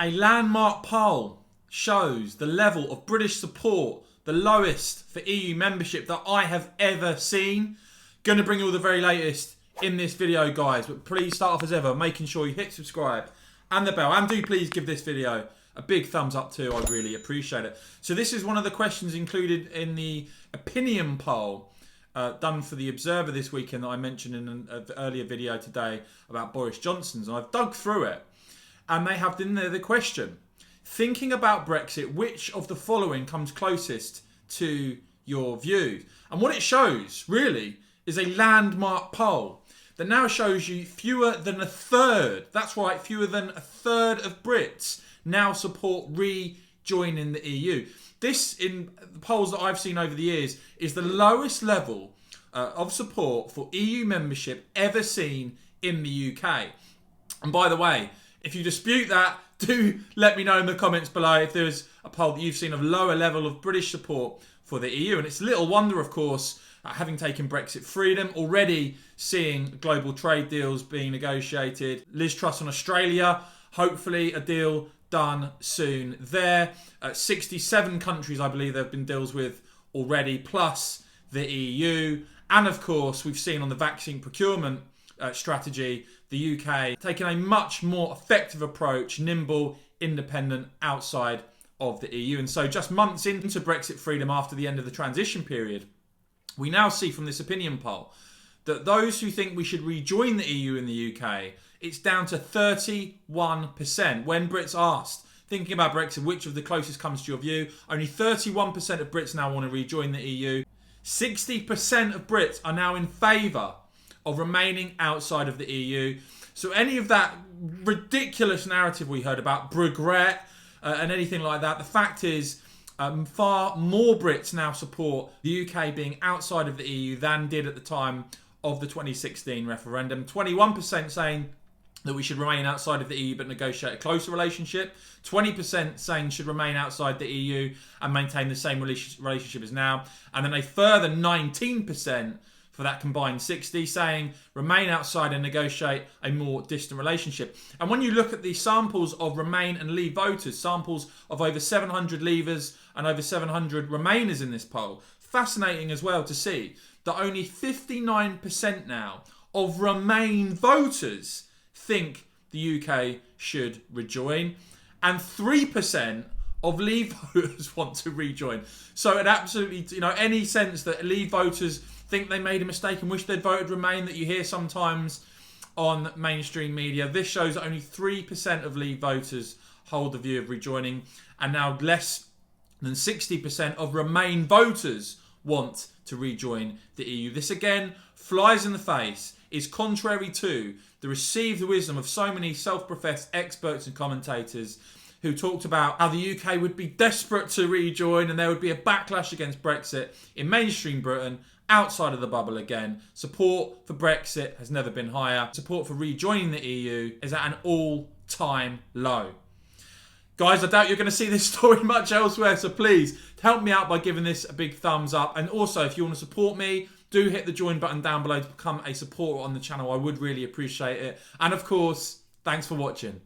A landmark poll shows the level of British support, the lowest for EU membership that I have ever seen. Going to bring you all the very latest in this video, guys. But please start off as ever, making sure you hit subscribe and the bell. And do please give this video a big thumbs up too. I'd really appreciate it. So this is one of the questions included in the opinion poll done for the Observer this weekend that I mentioned in an earlier video today about Boris Johnson's. And I've dug through it. And they have in there the question: thinking about Brexit, which of the following comes closest to your views? And what it shows, really, is a landmark poll that now shows you fewer than a third, that's right, fewer than a third of Brits now support rejoining the EU. This, in the polls that I've seen over the years, is the lowest level of support for EU membership ever seen in the UK. And by the way, if you dispute that, do let me know in the comments below if there's a poll that you've seen of lower level of British support for the EU. And it's little wonder, of course, having taken Brexit freedom, already seeing global trade deals being negotiated. Liz Truss on Australia, hopefully a deal done soon there. 67 countries, I believe, there have been deals with already, plus the EU. And of course, we've seen on the vaccine procurement strategy, the UK taking a much more effective approach, nimble, independent, outside of the EU. And so just months into Brexit freedom after the end of the transition period, we now see from this opinion poll that those who think we should rejoin the EU in the UK, it's down to 31%. When Brits asked, thinking about Brexit, which of the closest comes to your view, only 31% of Brits now want to rejoin the EU. 60% of Brits are now in favour of remaining outside of the EU. So any of that ridiculous narrative we heard about regret and anything like that, the fact is far more Brits now support the UK being outside of the EU than did at the time of the 2016 referendum. 21% saying that we should remain outside of the EU but negotiate a closer relationship. 20% saying should remain outside the EU and maintain the same relationship as now. And then a further 19% for that combined 60, saying remain outside and negotiate a more distant relationship. And when you look at the samples of Remain and Leave voters, samples of over 700 Leavers and over 700 Remainers in this poll, fascinating as well to see that only 59% now of Remain voters think the UK should rejoin, and 3% of Leave voters want to rejoin. So it absolutely, any sense that Leave voters think they made a mistake and wish they'd voted Remain that you hear sometimes on mainstream media, this shows that only 3% of Leave voters hold the view of rejoining, and now less than 60% of Remain voters want to rejoin the EU. This again flies in the face, is contrary to the received wisdom of so many self-professed experts and commentators who talked about how the UK would be desperate to rejoin and there would be a backlash against Brexit in mainstream Britain. Outside of the bubble again, support for Brexit has never been higher. Support for rejoining the EU is at an all-time low. Guys, I doubt you're going to see this story much elsewhere, so please help me out by giving this a big thumbs up. And also, if you want to support me, do hit the join button down below to become a supporter on the channel. I would really appreciate it. And of course, thanks for watching.